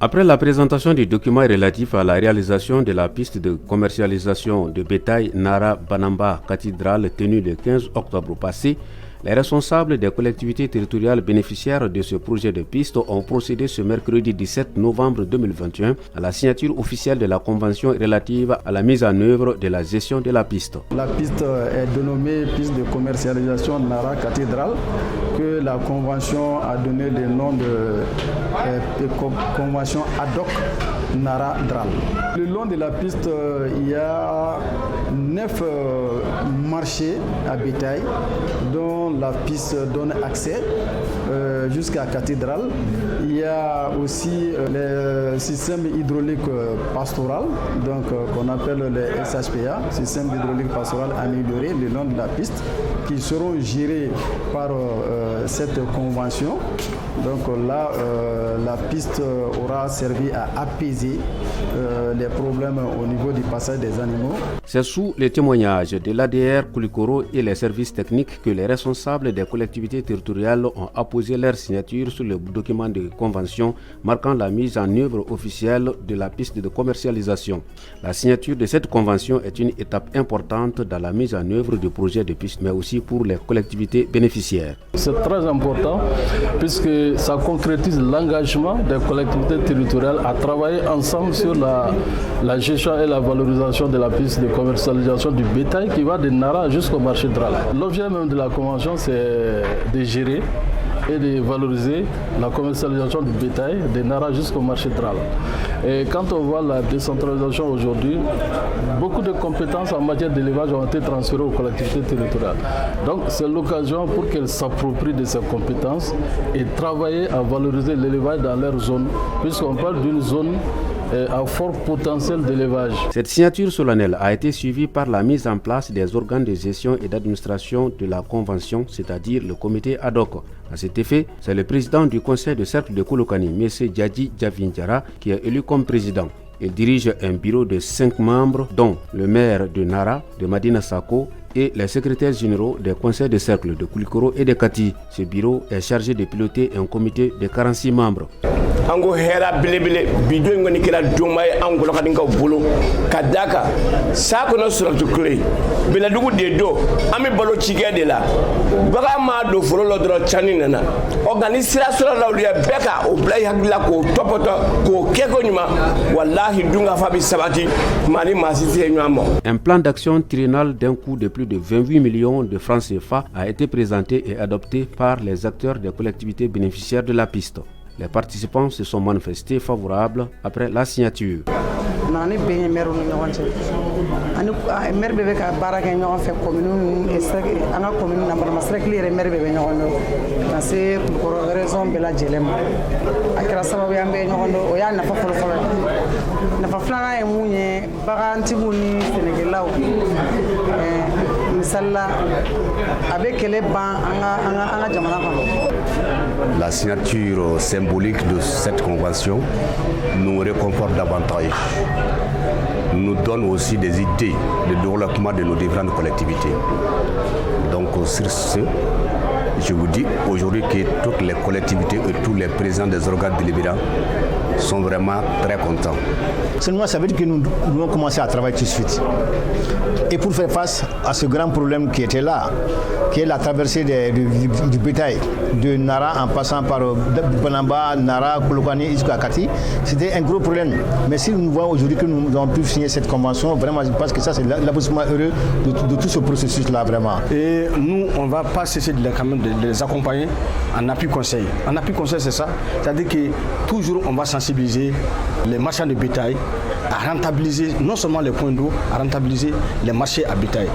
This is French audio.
Après la présentation du document relatif à la réalisation de la piste de commercialisation de bétail Nara-Banamba Cathédrale tenue le 15 octobre passé, les responsables des collectivités territoriales bénéficiaires de ce projet de piste ont procédé ce mercredi 17 novembre 2021 à la signature officielle de la convention relative à la mise en œuvre de la gestion de la piste. La piste est dénommée piste de commercialisation Nara Cathédrale, que la convention a donné le nom de convention ad hoc Nara Dral. Le long de la piste, il y a 9 marchés à bétail dont la piste donne accès jusqu'à la cathédrale. Il y a aussi les systèmes hydrauliques pastoral, donc qu'on appelle les SHPA, système hydraulique pastoral amélioré le long de la piste, qui seront gérés par cette convention. Donc là, la piste aura servi à apaiser les problèmes au niveau du passage des animaux. C'est sous les témoignages de l'ADR Koulikoro et les services techniques que les responsables des collectivités territoriales ont apposé leur signature sur le document de convention marquant la mise en œuvre officielle de la piste de commercialisation. La signature de cette convention est une étape importante dans la mise en œuvre du projet de piste, mais aussi pour les collectivités bénéficiaires. C'est très important puisque ça concrétise l'engagement des collectivités territoriales à travailler ensemble sur la gestion et la valorisation de la piste de commercialisation du bétail qui va de Nara jusqu'au marché Dral. L'objet même de la convention, c'est de gérer et de valoriser la commercialisation du bétail de Nara jusqu'au marché Dral. Et quand on voit la décentralisation aujourd'hui, beaucoup de compétences en matière d'élevage ont été transférées aux collectivités territoriales. Donc c'est l'occasion pour qu'elles s'approprient de ces compétences et travailler à valoriser l'élevage dans leur zone, puisqu'on parle d'une zone à fort potentiel d'élevage. Cette signature solennelle a été suivie par la mise en place des organes de gestion et d'administration de la convention, c'est-à-dire le comité ad hoc. À cet effet, c'est le président du conseil de cercle de Kolokani, M. Djadji Djavinjara, qui est élu comme président. Il dirige un bureau de 5 membres, dont le maire de Nara, de Madina Sako, et les secrétaires généraux des conseils de cercle de Koulikoro et de Kati. Ce bureau est chargé de piloter un comité de 46 membres. Ango hera belebele bido ngoni kila duma ango lokadi nga bolo kadaka sa ko no suratu kle bela dugu de do ami balo chige de la baga ma do folo lo dro chani nana organisation la liya beka o blay hakla ko topoto ko keko nyuma wallahi dunga fabi sabati mali masiti nyamo. Un plan d'action triennal d'un coût de plus de 28 millions de francs CFA a été présenté et adopté par les acteurs des collectivités bénéficiaires de la piste. Les participants se sont manifestés favorables après la signature. Nani benye meru ni ɲɔgɔn cɛ ani maire bɛɛ bɛ ka baara kɛ ɲɔgɔn fɛ commune an ka commune na Banama Cercle yɛrɛ maire bɛɛ bɛ ɲɔgɔn dɔn ka se Koulikoro région bɛɛ lajɛlen ma a kɛra sababu ye an bɛɛ ɲɔgɔn dɔn o y'a nafa fɔlɔ-fɔlɔ ye nafa filanan ye mun ye bagantigiw ni sɛnɛkɛlaw misalila a bɛ kɛlɛ ban an ka jamana kɔnɔ. La signature symbolique de cette convention nous réconforte davantage, nous donne aussi des idées de développement de nos différentes collectivités. Donc sur ce, je vous dis aujourd'hui que toutes les collectivités et tous les présidents des organes délibérants sont vraiment très contents. Seulement, ça veut dire que nous devons commencer à travailler tout de suite. Et pour faire face à ce grand problème qui était là, qui est la traversée du bétail, de Nara en passant par Banamba, Nara, Kolokani, jusqu'à Kati, c'était un gros problème. Mais si nous voyons aujourd'hui que nous avons pu signer cette convention, vraiment, je pense que ça, c'est l'aboutissement heureux de tout ce processus-là, vraiment. Et nous, on ne va pas cesser de les accompagner en appui conseil. En appui conseil, c'est ça. C'est-à-dire que toujours, on va sensibiliser les marchands de bétail à rentabiliser non seulement les points d'eau, à rentabiliser les marchés à bétail.